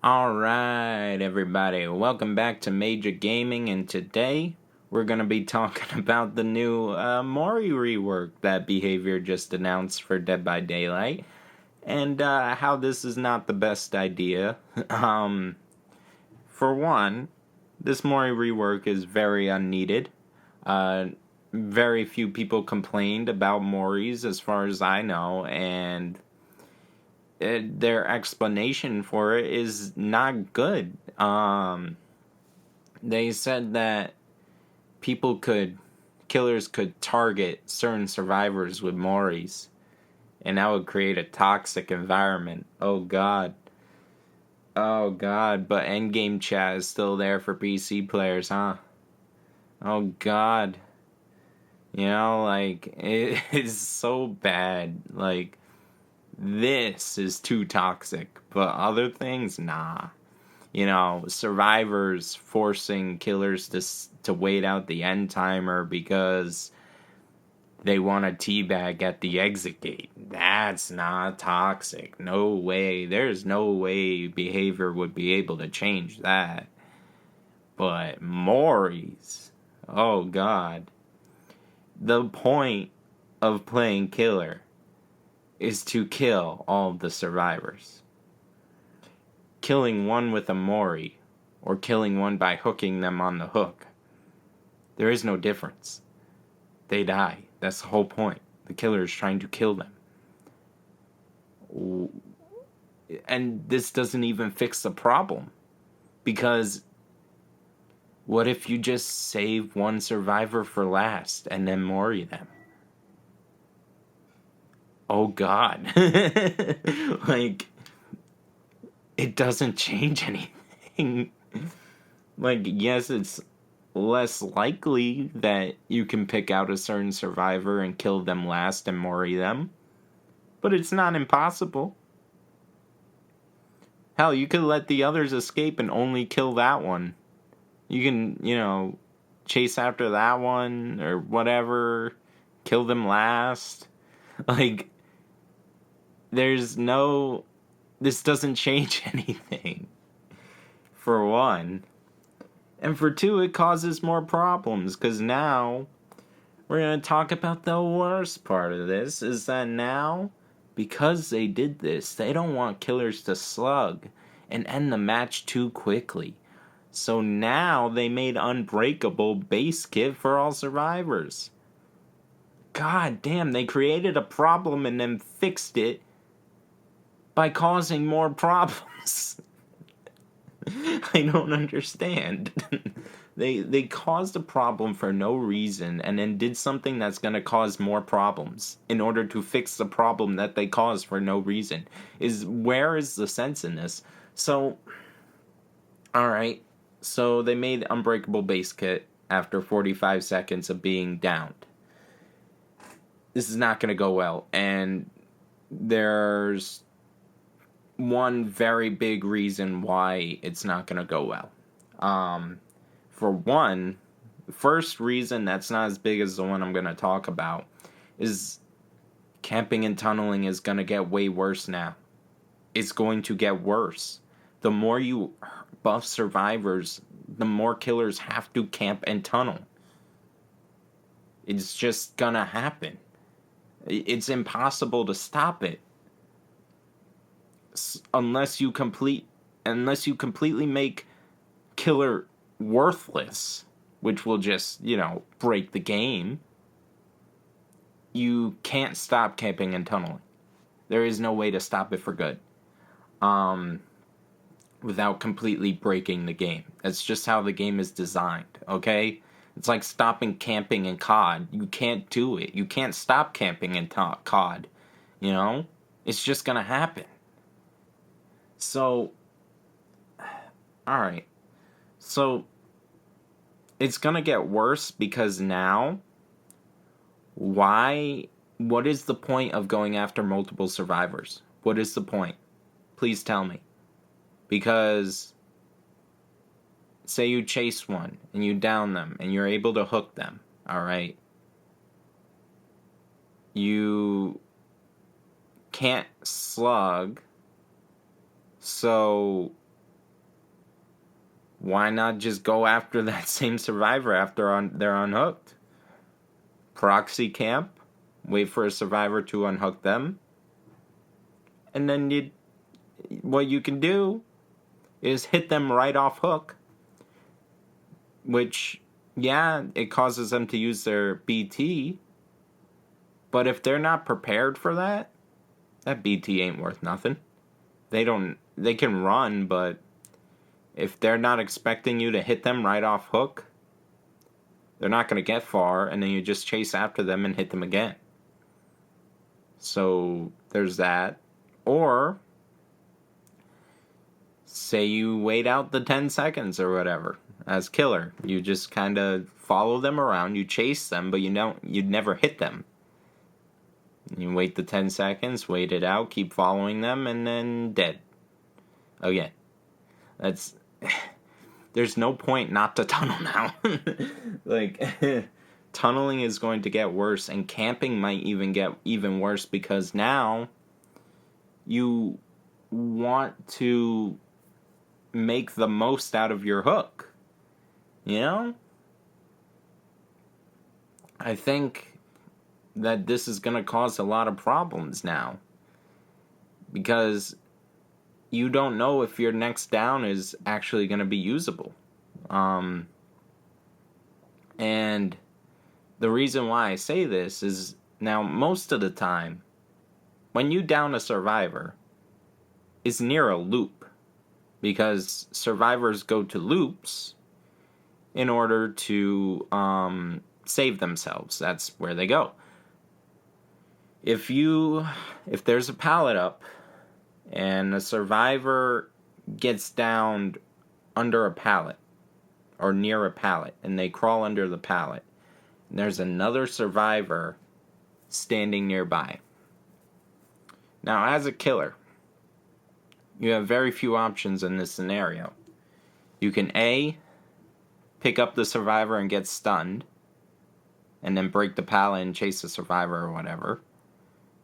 Alright, everybody, welcome back to Majr Gaming, and today we're going to be talking about the new Mori Rework that Behavior just announced for Dead by Daylight, and how this is not the best idea. For one, this Mori Rework is very unneeded. Very few people complained about Moris, as far as I know, and their explanation for it is not good. They said that killers could target certain survivors with Moris, and that would create a toxic environment. Oh god. Oh god, but endgame chat is still there for PC players, huh? Oh god. It is so bad. This is too toxic, but other things, nah. Survivors forcing killers to wait out the end timer because they want a teabag at the exit gate. That's not toxic. No way. There's no way Behavior would be able to change that. But Moris, oh god. The point of playing killer is to kill all of the survivors. Killing one with a Mori, or killing one by hooking them on the hook, there is no difference. They die. That's the whole point. The killer is trying to kill them. And this doesn't even fix the problem. Because what if you just save one survivor for last and then Mori them? Oh god. It doesn't change anything. Yes, it's less likely that you can pick out a certain survivor and kill them last and Mori them, but it's not impossible. Hell, you could let the others escape and only kill that one. You can, chase after that one or whatever, kill them last. This doesn't change anything, for one. And for two, it causes more problems, because now we're going to talk about the worst part of this, is that now, because they did this, they don't want killers to slug and end the match too quickly. So now they made unbreakable base kit for all survivors. God damn, they created a problem and then fixed it by causing more problems. I don't understand. They caused a problem for no reason and then did something that's going to cause more problems in order to fix the problem that they caused for no reason. Where is the sense in this? So, alright. So they made Unbreakable Base Kit after 45 seconds of being downed. This is not going to go well. And there's one very big reason why it's not going to go well. For one, the first reason that's not as big as the one I'm going to talk about is camping and tunneling is going to get way worse now. It's going to get worse. The more you buff survivors, the more killers have to camp and tunnel. It's just going to happen. It's impossible to stop it. Unless you completely make killer worthless, which will just, break the game. You can't stop camping and tunneling. There is no way to stop it for good. Without completely breaking the game. That's just how the game is designed, okay? It's like stopping camping in COD. You can't do it. You can't stop camping in COD. It's just gonna happen. So, alright. So, it's gonna get worse because now, what is the point of going after multiple survivors? What is the point? Please tell me. Because, say you chase one, and you down them, and you're able to hook them, alright? You can't slug, so why not just go after that same survivor after they're unhooked? Proxy camp, wait for a survivor to unhook them, and then what you can do is hit them right off hook, which, yeah, it causes them to use their BT, but if they're not prepared for that, that BT ain't worth nothing. They can run, but if they're not expecting you to hit them right off hook, they're not going to get far, and then you just chase after them and hit them again. So there's that. Or say you wait out the 10 seconds or whatever as killer. You just kind of follow them around, you chase them, but you'd never hit them. You wait the 10 seconds, wait it out, keep following them, and then dead. Again. There's no point not to tunnel now. Like, tunneling is going to get worse, and camping might even get even worse, because now you want to make the most out of your hook. You know? I think that this is going to cause a lot of problems now, because you don't know if your next down is actually going to be usable. And the reason why I say this is, now most of the time, when you down a survivor, it's near a loop, because survivors go to loops in order to save themselves. That's where they go. If there's a pallet up and a survivor gets downed under a pallet or near a pallet, and they crawl under the pallet, and there's another survivor standing nearby. Now, as a killer, you have very few options in this scenario. You can A, pick up the survivor and get stunned, and then break the pallet and chase the survivor or whatever.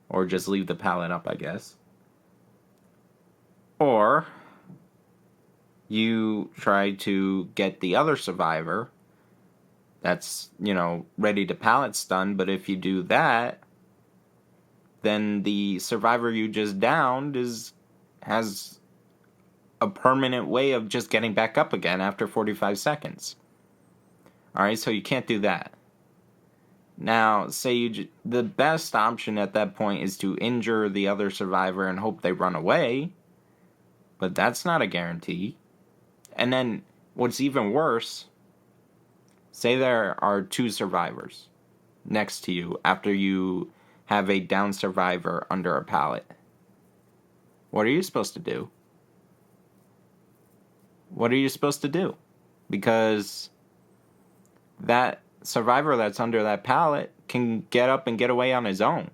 Or just leave the pallet up, I guess. Or you try to get the other survivor that's, ready to pallet stun, but if you do that, then the survivor you just downed has a permanent way of just getting back up again after 45 seconds. Alright, so you can't do that. Now, say the best option at that point is to injure the other survivor and hope they run away, but that's not a guarantee. And then, what's even worse, say there are two survivors next to you after you have a down survivor under a pallet. What are you supposed to do? What are you supposed to do? Because that survivor that's under that pallet can get up and get away on his own.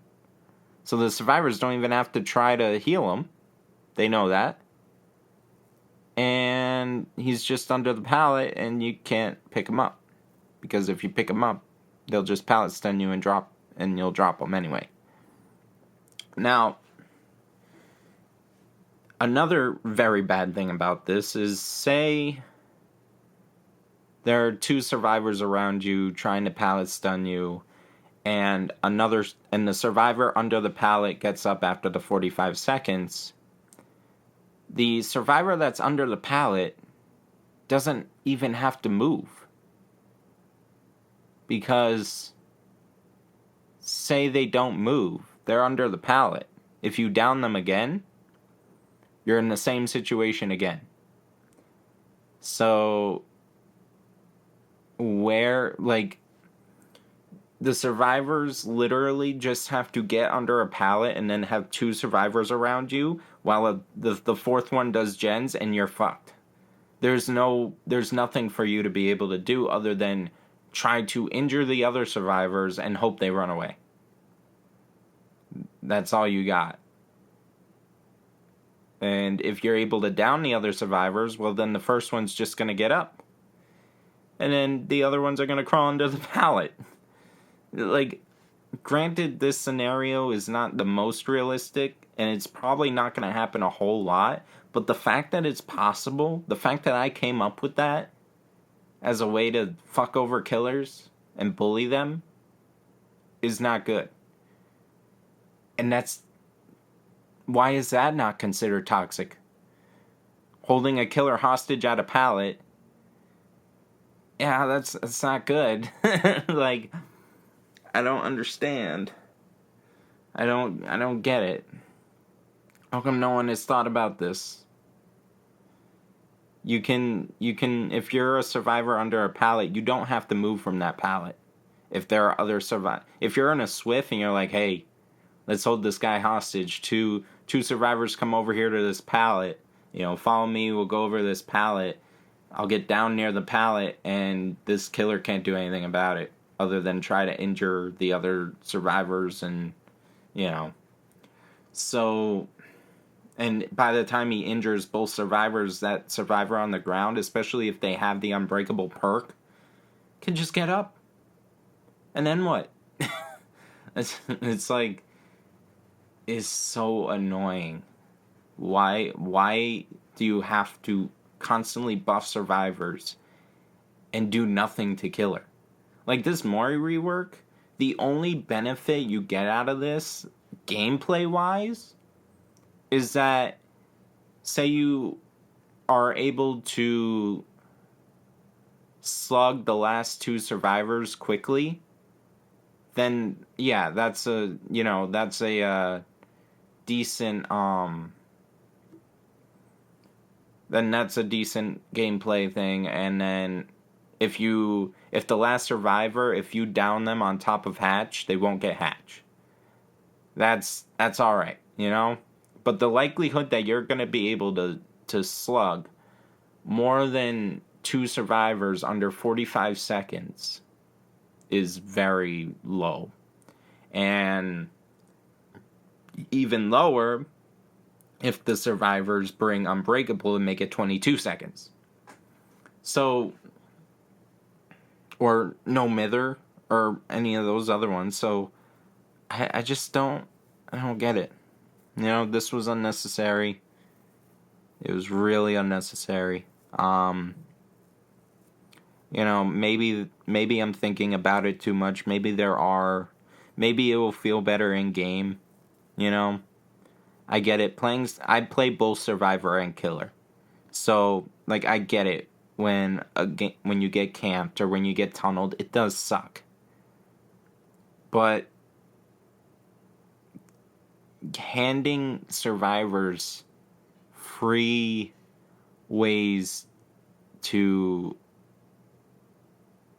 So the survivors don't even have to try to heal him. They know that. And he's just under the pallet, and you can't pick him up. Because if you pick him up, they'll just pallet stun you and you'll drop him anyway. Now, another very bad thing about this is, say there are two survivors around you trying to pallet stun you, and the survivor under the pallet gets up after the 45 seconds. The survivor that's under the pallet doesn't even have to move. Because, say they don't move, they're under the pallet. If you down them again, you're in the same situation again. So, the survivors literally just have to get under a pallet and then have two survivors around you while the fourth one does gens, and you're fucked. There's nothing for you to be able to do other than try to injure the other survivors and hope they run away. That's all you got. And if you're able to down the other survivors, well, then the first one's just going to get up. And then the other ones are going to crawl under the pallet. Like, granted, this scenario is not the most realistic, and it's probably not going to happen a whole lot, but the fact that it's possible, the fact that I came up with that as a way to fuck over killers and bully them is not good. And why is that not considered toxic? Holding a killer hostage at a pallet, yeah, that's not good. Like, I don't understand. I don't get it. How come no one has thought about this? You can if you're a survivor under a pallet, you don't have to move from that pallet. If there are other if you're in a Swift and you're like, "Hey, let's hold this guy hostage. Two survivors come over here to this pallet. Follow me, we'll go over this pallet. I'll get down near the pallet and this killer can't do anything about it other than try to injure the other survivors and so, and by the time he injures both survivors, that survivor on the ground, especially if they have the unbreakable perk, can just get up. And then what? It's like, it's so annoying. Why do you have to constantly buff survivors and do nothing to killer? Like this Mori rework, the only benefit you get out of this, gameplay wise, is that say you are able to slug the last two survivors quickly, then yeah, that's a decent then that's a decent gameplay thing. And then if the last survivor, if you down them on top of hatch, they won't get hatch. That's all right, But the likelihood that you're going to be able to slug more than two survivors under 45 seconds is very low. And even lower if the survivors bring Unbreakable and make it 22 seconds. So, or no Mither, or any of those other ones. So, I just don't get it. This was unnecessary. It was really unnecessary. Maybe I'm thinking about it too much. Maybe it will feel better in game. I get it. I play both Survivor and Killer. So, like, I get it. When you get camped or when you get tunneled, it does suck. But handing survivors free ways to,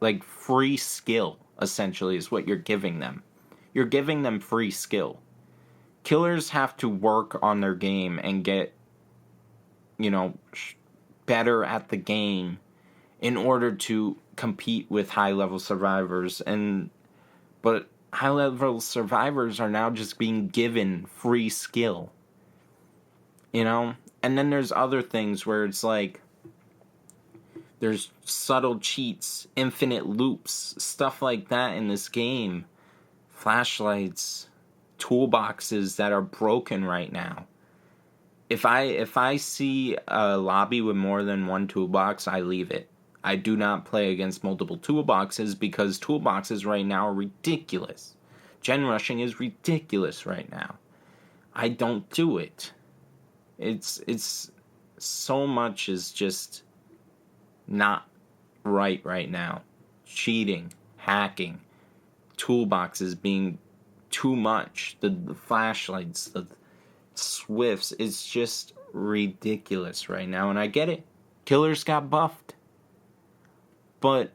like, free skill, essentially, is what you're giving them. You're giving them free skill. Killers have to work on their game and get, better at the game in order to compete with high-level survivors. But high-level survivors are now just being given free skill. And then there's other things where it's like, there's subtle cheats, infinite loops, stuff like that in this game. Flashlights, toolboxes that are broken right now. If I see a lobby with more than one toolbox, I leave it. I do not play against multiple toolboxes because toolboxes right now are ridiculous. Gen rushing is ridiculous right now. I don't do it. It's so much is just not right now. Cheating, hacking, toolboxes being too much, the flashlights, the Swifts, it's just ridiculous right now, and I get it. Killers got buffed, but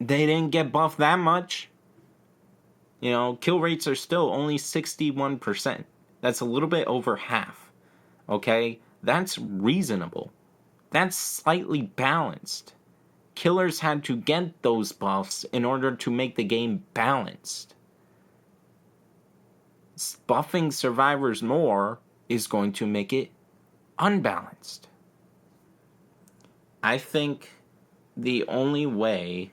they didn't get buffed that much. Kill rates are still only 61%. That's a little bit over half. Okay? That's reasonable. That's slightly balanced. Killers had to get those buffs in order to make the game balanced. Buffing survivors more is going to make it unbalanced. I think the only way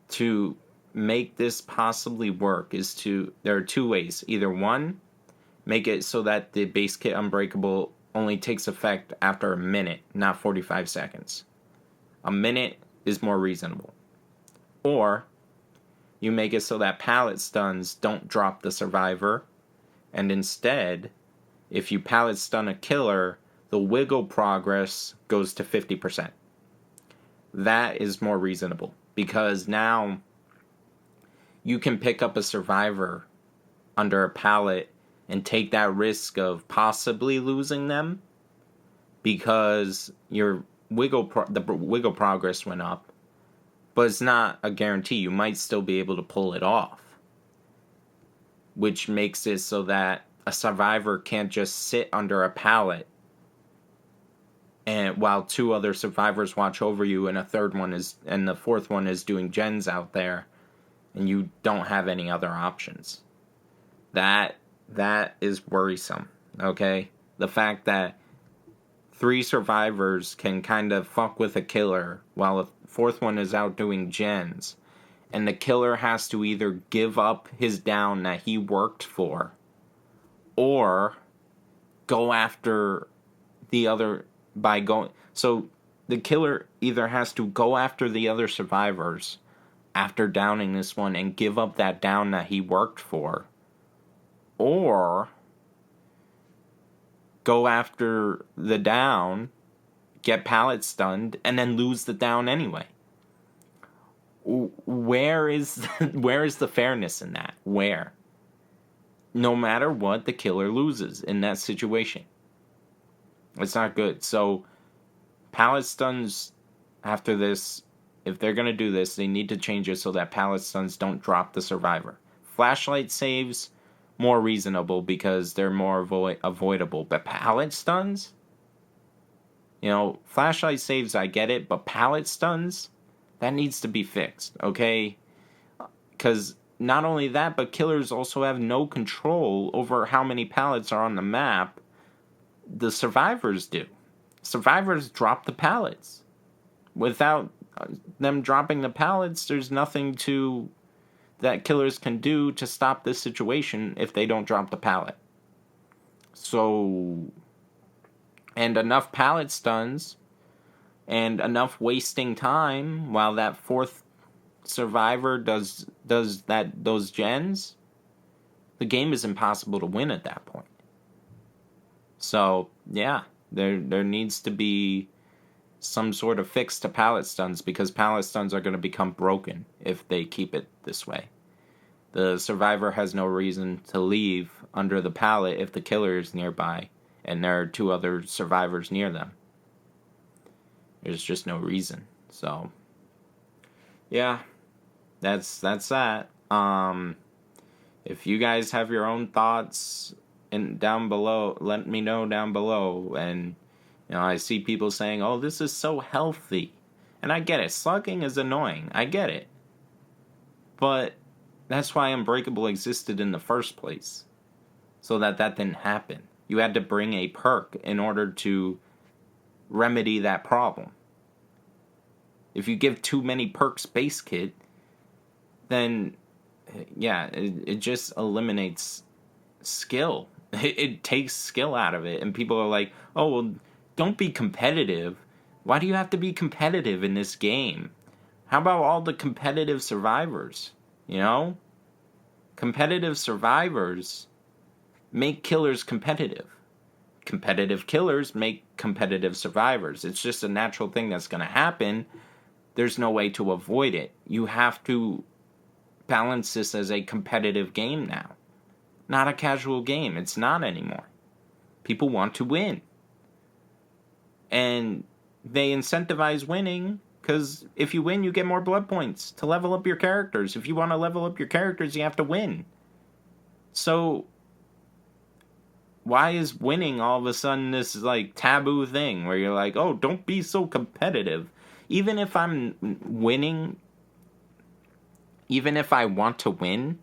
to make this possibly work is there are two ways. Either one, make it so that the base kit Unbreakable only takes effect after a minute, not 45 seconds. A minute is more reasonable. Or you make it so that pallet stuns don't drop the survivor, and instead, if you pallet stun a killer, the wiggle progress goes to 50%. That is more reasonable, because now you can pick up a survivor under a pallet and take that risk of possibly losing them because your the wiggle progress went up, but it's not a guarantee. You might still be able to pull it off, which makes it so that a survivor can't just sit under a pallet and while two other survivors watch over you and the fourth one is doing gens out there and you don't have any other options. That is worrisome, okay? The fact that 3 survivors can kind of fuck with a killer while a fourth one is out doing gens, and the killer has to either give up his down that he worked for or go after the other by going... So the killer either has to go after the other survivors after downing this one and give up that down that he worked for, or go after the down, get pallet stunned, and then lose the down anyway. Where is the fairness in that? Where? No matter what, the killer loses in that situation. It's not good. So, pallet stuns after this, if they're going to do this, they need to change it so that pallet stuns don't drop the survivor. Flashlight saves, more reasonable because they're more avoidable. But pallet stuns? You know, flashlight saves, I get it, but pallet stuns? That needs to be fixed, okay? Because not only that, but killers also have no control over how many pallets are on the map. The survivors do. Survivors drop the pallets. Without them dropping the pallets, there's nothing that killers can do to stop this situation if they don't drop the pallet. So, and enough pallet stuns and enough wasting time while that fourth survivor does those gens, the game is impossible to win at that point. So, yeah, there needs to be some sort of fix to pallet stuns, because pallet stuns are going to become broken if they keep it this way. The survivor has no reason to leave under the pallet if the killer is nearby and there are 2 other survivors near them. There's just no reason. So, yeah, that's that. If you guys have your own thoughts down below, let me know down below. And I see people saying, "Oh, this is so healthy," and I get it. Slugging is annoying. I get it, but that's why Unbreakable existed in the first place, so that didn't happen. You had to bring a perk in order to remedy that problem. If you give too many perks base kit, then yeah, it just eliminates skill. It takes skill out of it, and people are like, "Oh, well, don't be competitive. Why do you have to be competitive in this game? How about all the competitive survivors? Competitive survivors make killers competitive. Competitive killers make competitive survivors. It's just a natural thing that's going to happen. There's no way to avoid it. You have to balance this as a competitive game now. Not a casual game. It's not anymore. People want to win. And they incentivize winning, because if you win, you get more blood points to level up your characters. If you want to level up your characters, you have to win. So, why is winning all of a sudden this taboo thing where you're like, "Oh, don't be so competitive"? Even if I'm winning, even if I want to win,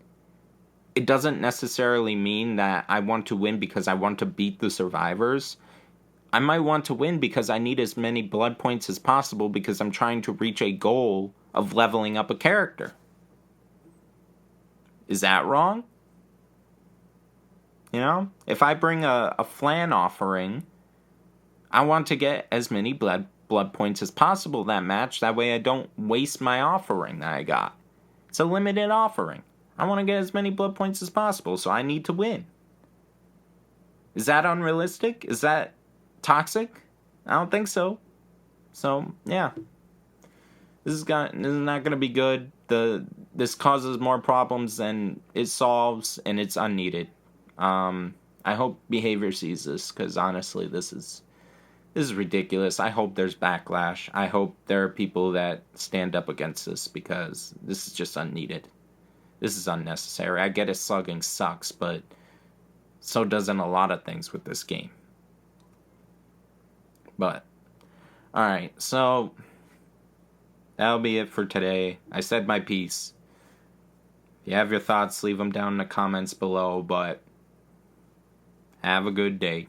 it doesn't necessarily mean that I want to win because I want to beat the survivors. I might want to win because I need as many blood points as possible because I'm trying to reach a goal of leveling up a character. Is that wrong? You know? If I bring a flan offering, I want to get as many blood points as possible that match. That way I don't waste my offering that I got. It's a limited offering. I want to get as many blood points as possible, so I need to win. Is that unrealistic? Is that toxic? I don't think so. So, yeah. This is not going to be good. This causes more problems than it solves, and it's unneeded. I hope behavior sees this, because honestly, this is ridiculous. I hope there's backlash. I hope there are people that stand up against this, because this is just unneeded. This is unnecessary. I get it, slugging sucks, but so doesn't a lot of things with this game. But, alright, so that'll be it for today. I said my piece. If you have your thoughts, leave them down in the comments below, but have a good day.